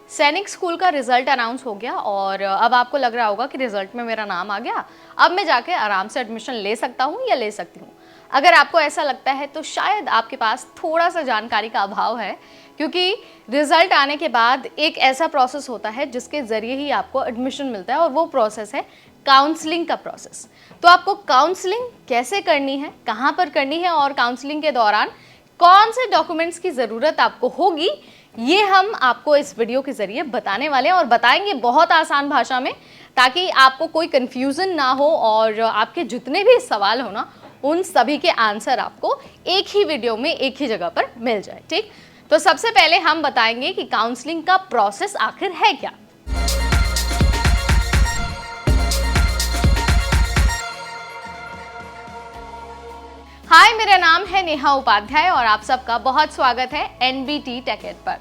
सैनिक स्कूल का result announce हो गया और अब आपको लग रहा होगा कि रिजल्ट में मेरा नाम आ गया, अब मैं जाके आराम से एडमिशन ले सकता हूँ या ले सकती हूँ। अगर आपको ऐसा लगता है तो शायद आपके पास थोड़ा सा जानकारी का अभाव है, क्योंकि रिजल्ट आने के बाद एक ऐसा प्रोसेस होता है जिसके ज़रिए ही आपको एडमिशन मिलता है और वो प्रोसेस है काउंसलिंग का प्रोसेस। तो आपको काउंसलिंग कैसे करनी है, कहाँ पर करनी है और काउंसलिंग के दौरान कौन से डॉक्यूमेंट्स की ज़रूरत आपको होगी, ये हम आपको इस वीडियो के ज़रिए बताने वाले हैं और बताएंगे बहुत आसान भाषा में, ताकि आपको कोई कन्फ्यूज़न ना हो और आपके जितने भी सवाल हो ना, उन सभी के आंसर आपको एक ही वीडियो में एक ही जगह पर मिल जाए। ठीक, तो सबसे पहले हम बताएंगे कि काउंसलिंग का प्रोसेस आखिर है क्या। हाय, मेरा नाम है नेहा उपाध्याय और आप सबका बहुत स्वागत है एनबीटी टेकेड पर।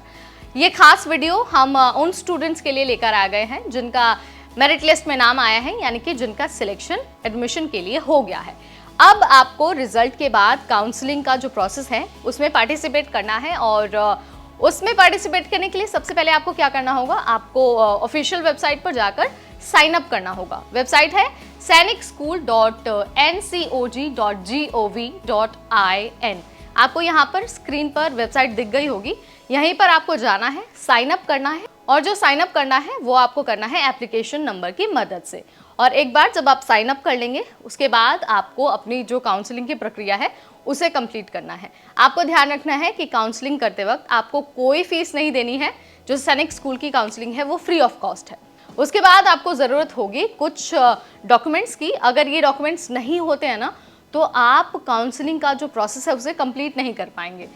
ये खास वीडियो हम उन स्टूडेंट्स के लिए लेकर आ गए हैं जिनका मेरिट लिस्ट में नाम आया है, यानी कि जिनका सिलेक्शन एडमिशन के लिए हो गया है। अब आपको रिजल्ट के बाद काउंसलिंग का जो प्रोसेस है उसमें पार्टिसिपेट करना है और उसमें पार्टिसिपेट करने के लिए सबसे पहले आपको क्या करना होगा, आपको ऑफिशियल वेबसाइट पर जाकर साइन अप करना होगा। वेबसाइट है sainicschool.ncog.gov.in। आपको यहाँ पर स्क्रीन पर वेबसाइट दिख गई होगी, यहीं पर आपको जाना है, साइन अप करना है और जो साइन अप करना है वो आपको करना है एप्लीकेशन नंबर की मदद से। और एक बार जब आप साइन अप कर लेंगे उसके बाद आपको अपनी जो काउंसलिंग की प्रक्रिया है उसे कंप्लीट करना है। आपको ध्यान रखना है कि काउंसलिंग करते वक्त आपको कोई फीस नहीं देनी है। जो सैनिक स्कूल की काउंसलिंग है वो फ्री ऑफ कॉस्ट है। उसके बाद आपको ज़रूरत होगी कुछ डॉक्यूमेंट्स की। अगर ये डॉक्यूमेंट्स नहीं होते हैं ना, तो आप काउंसलिंग का जो प्रोसेस है उसे कंप्लीट नहीं कर पाएंगे।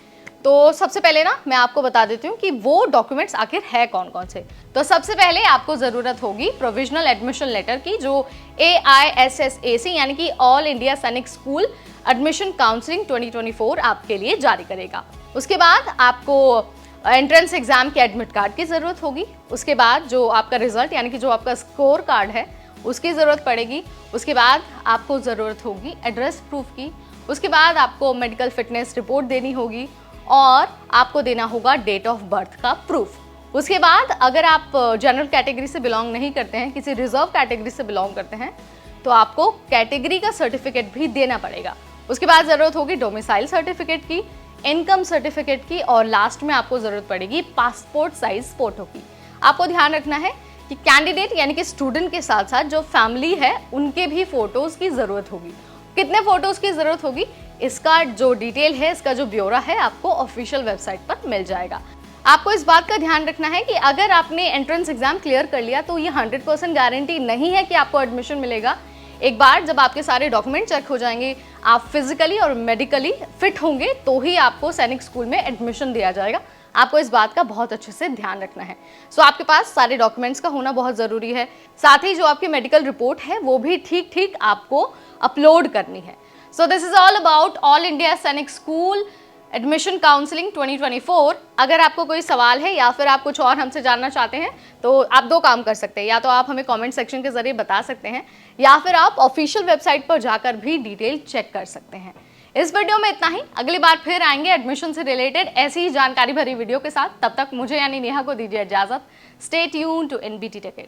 तो सबसे पहले ना मैं आपको बता देती हूँ कि वो डॉक्यूमेंट्स आखिर है कौन कौन से। तो सबसे पहले आपको ज़रूरत होगी प्रोविजनल एडमिशन लेटर की, जो AISSAC यानी कि ऑल इंडिया सैनिक स्कूल एडमिशन काउंसलिंग 2024 आपके लिए जारी करेगा। उसके बाद आपको एंट्रेंस एग्जाम के एडमिट कार्ड की ज़रूरत होगी। उसके बाद जो आपका रिजल्ट यानी कि जो आपका स्कोर कार्ड है उसकी ज़रूरत पड़ेगी। उसके बाद आपको ज़रूरत होगी एड्रेस प्रूफ की। उसके बाद आपको मेडिकल फिटनेस रिपोर्ट देनी होगी और आपको देना होगा डेट ऑफ बर्थ का प्रूफ। उसके बाद अगर आप जनरल कैटेगरी से बिलोंग नहीं करते हैं, किसी रिजर्व कैटेगरी से बिलोंग करते हैं, तो आपको कैटेगरी का सर्टिफिकेट भी देना पड़ेगा। उसके बाद ज़रूरत होगी डोमिसाइल सर्टिफिकेट की, इनकम सर्टिफिकेट की और लास्ट में आपको ज़रूरत पड़ेगी पासपोर्ट साइज फ़ोटो की। आपको ध्यान रखना है कि कैंडिडेट यानी कि स्टूडेंट के साथ साथ जो फैमिली है उनके भी फ़ोटोज़ की ज़रूरत होगी। कितने फ़ोटोज़ की ज़रूरत होगी, इसका जो डिटेल है, इसका जो ब्यौरा है, आपको ऑफिशियल वेबसाइट पर मिल जाएगा। आपको इस बात का ध्यान रखना है कि अगर आपने एंट्रेंस एग्जाम क्लियर कर लिया तो ये 100% गारंटी नहीं है कि आपको एडमिशन मिलेगा। एक बार जब आपके सारे डॉक्यूमेंट चेक हो जाएंगे, आप फिजिकली और मेडिकली फिट होंगे, तो ही आपको सैनिक स्कूल में एडमिशन दिया जाएगा। आपको इस बात का बहुत अच्छे से ध्यान रखना है। सो आपके पास सारे डॉक्यूमेंट्स का होना बहुत ज़रूरी है। साथ ही जो आपकी मेडिकल रिपोर्ट है वो भी ठीक ठीक आपको अपलोड करनी है। So this is all about all India सैनिक स्कूल एडमिशन काउंसलिंग 2024। अगर आपको कोई सवाल है या फिर आप कुछ और हमसे जानना चाहते हैं तो आप दो काम कर सकते हैं। या तो आप हमें कमेंट सेक्शन के जरिए बता सकते हैं या फिर आप ऑफिशियल वेबसाइट पर जाकर भी डिटेल चेक कर सकते हैं। इस वीडियो में इतना ही। अगली बार फिर आएंगे एडमिशन से रिलेटेड ऐसी ही जानकारी भरी वीडियो के साथ। तब तक मुझे यानी नेहा को दीजिए इजाजत। Stay tuned to NBT टेकेड।